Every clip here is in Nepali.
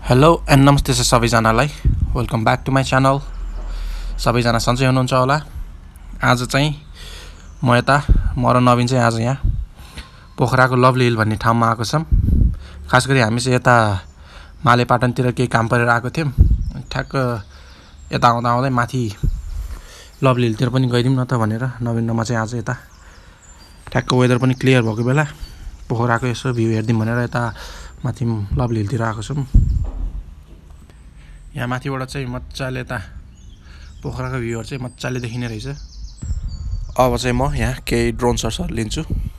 हेलो एन्ड नमस्ते छ सबैजनालाई welcome back to my channel. सबैजना सन्चै हुनुहुन्छ होला। आज चाहिँ म र नवीन चाहिँ आज यहाँ पोखराको लभली हिल भन्ने ठाउँमा आएको छौँ। खास गरी हामी चाहिँ यता मालेपाटनतिर केही काम परेर आएको थियौँ। ठ्याक्क यता आउँदा आउँदै माथि लभली हिलतिर पनि गइदिउँ न त भनेर नवीन र म चाहिँ आज यता ठ्याक्क वेदर पनि क्लियर भएको बेला पोखराको यसो भ्यू हेरिदिउँ भनेर यता माथि लभली हिलतिर आएको छौँ। यहाँ माथिबाट चाहिँ मजाले यता पोखराको भ्यूहरू चाहिँ मजाले देखिने रहेछ। अब चाहिँ म यहाँ केही ड्रोन सर्ट्सहरू लिन्छु।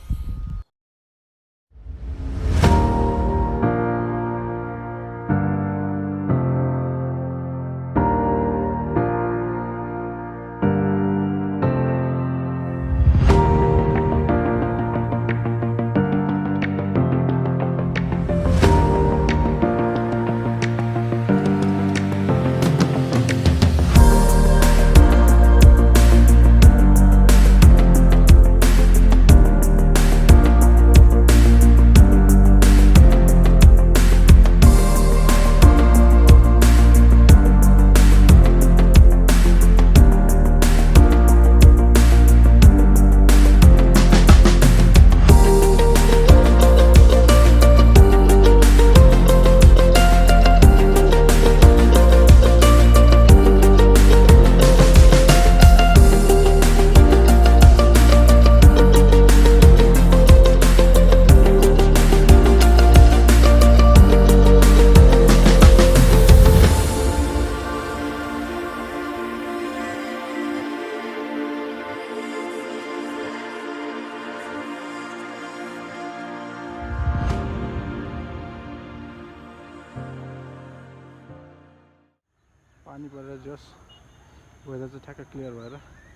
पानी परेर जस वेदर चाहिँ ठ्याक्क क्लियर भएर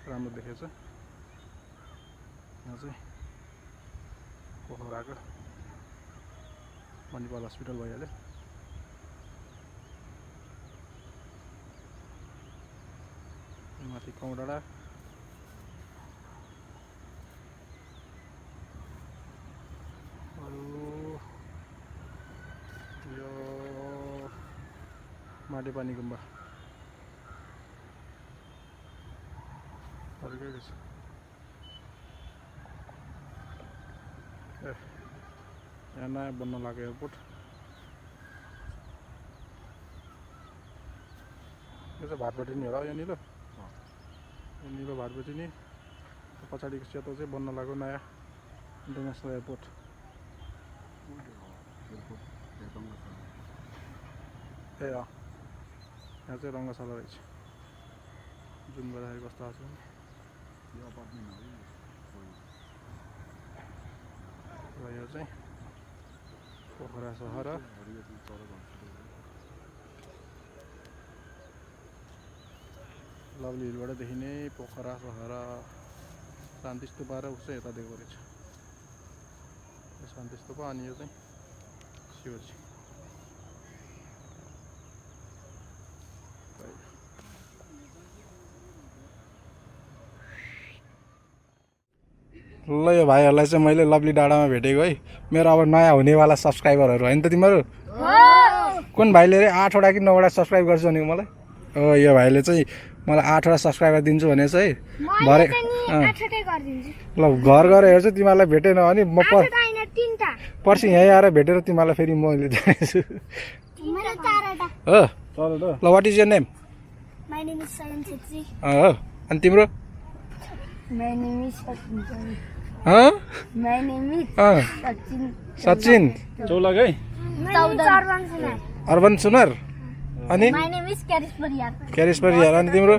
राम्रो देखेछ। यहाँ चाहिँ पोखराको मणिपाल हस्पिटल भइहाल्यो। माथि कौडाडा यो माटेपानी गुम्बा यहाँ नयाँ बन्न लाग्यो एयरपोर्ट। यो चाहिँ भाटपट्टि नि होला यो निलो भाटपट्टि नि पछाडिको सेतो चाहिँ बन्न लाग्यो नयाँ इन्टरनेसनल एयरपोर्ट। ए यहाँ चाहिँ रङ्गशाला रहेछ जुन बेला कस्तो आएको छ। यो चाहिँ पोखरा सहर लभली हिलबाट देखिने पोखरा सहर शान्ति स्तूपा र उसै यता दिएको रहेछ शान्ति स्तूपा। अनि यो चाहिँ शिवजी। ल यो भाइहरूलाई चाहिँ मैले लभली डाँडामा भेटेको है। मेरो अब नयाँ हुनेवाला सब्सक्राइबरहरू होइन त तिमीहरू? कुन भाइले अरे 8वटा कि 9वटा सब्सक्राइब गर्छु भनेको मलाई? हो यो भाइले चाहिँ मलाई 8वटा सब्सक्राइबर दिन्छु भनेछ है। भरे ल घर गएर हेर्छु तिमीहरूलाई भेटेन भने म पर्सि यहीँ आएर भेटेर तिमीहरूलाई फेरि मैले जानेछु हो। ल वाट इज यर नेम? हो अनि तिम्रो? सचिन चौलग है अर्बन सुनर। अनि क्यारिस परियार। अनि तिम्रो?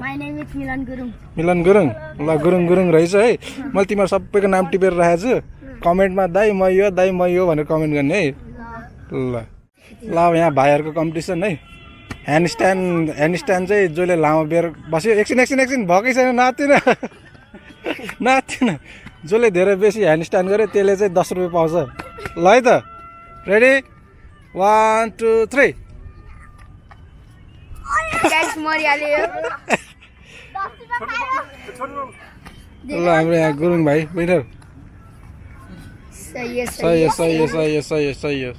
मिलन गुरुङ। ल गुरुङ रहेछ है। मैले तिमीहरू सबैको नाम टिपेर राखेको छु। कमेन्टमा दाइ म यो भनेर कमेन्ट गर्ने है। ल अब यहाँ भाइहरूको कम्पिटिसन है। ह्यान्डस्ट्यान्ड चाहिँ जसले लामो बेर बस्यो एकछिन भएकै छैन नाच्थिन जसले धेरै बेसी ह्यान्डस्ट्यान्ड गर्यो त्यसले चाहिँ 10 रुपियाँ पाउँछ। ल है त रेडी 1 2 3 ल हाम्रो यहाँ गुरुङ भाइ विनर। सही है।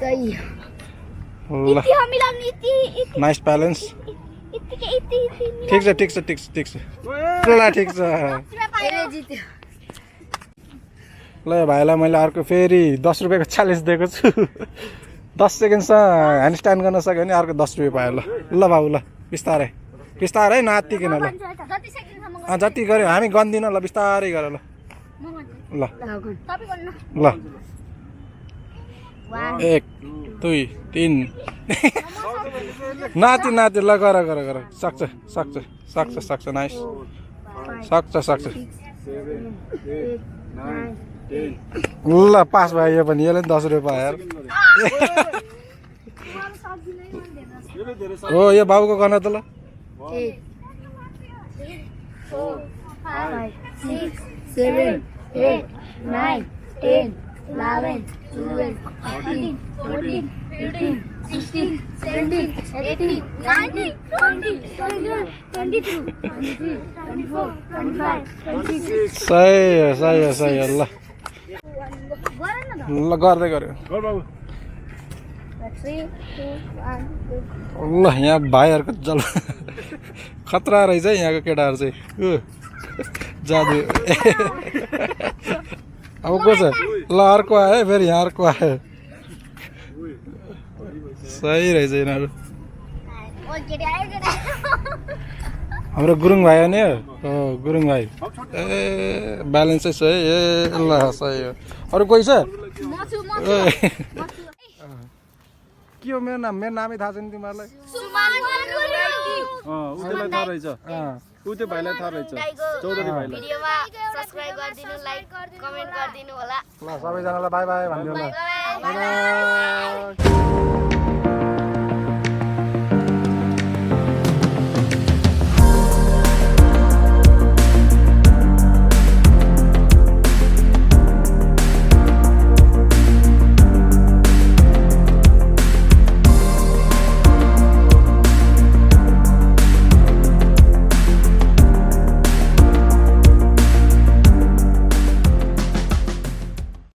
सही ल इति हामीलाई इति नाइस ब्यालेन्स इति के इति ठिक छ ठिक छ ठिक छ ठिक छ ल ठिक छ अहिले जित्यो ल यो भाइलाई मैले अर्को फेरि 10 रुपियाँको च्यालेन्ज दिएको छु 10 सेकेन्डसम्म ह्यान्डस्ट्यान्ड गर्न सक्यो भने अर्को 10 रुपियाँ पायो ल बाबु ल बिस्तारै बिस्तारै नातिकिन ल जति सेकेन्डसम्म जति गऱ्यो हामी गन्दिन ल बिस्तारै गर ल ल तपाईँ गर्नु ल 1 2 3 नाति नाति ल गर गर गर सक्छ सक्छ सक्छ सक्छ नाइस सक्छ सक्छ ल पास भयो यो पनि यसले पनि 10 रुपियाँ पायो यार हो यो बाबुको गर्न त ल 5 6 7 8 9 10 11 12 13 14 15 16 17 18 19 20 21 22 23 24 25 26 सही हो ल ल गर्दै गर्यो ल यहाँ भाइहरूको जल खतरा रहेछ है यहाँको केटाहरू चाहिँ जादु अब को छ ल अर्को आयो फेरि यहाँ अर्को आयो सही रहेछ यिनीहरू हाम्रो गुरुङ भाइ हो नि हो गुरुङ भाइ ए ब्यालेन्सै छ है ए ल सही हो अरू कोही छ के हो मेरो नामै थाहा छैन तिमीहरूलाई उसलाई थाहा रहेछ ऊ त्यो भाइलाई थाहा रहेछ चौधरी भाइलाई भिडियोमा सब्स्क्राइब गरिदिनु लाइक कमेन्ट गरिदिनु होला ल सबैजनालाई बाई बाई भनिदिनु ल बाइ बाइ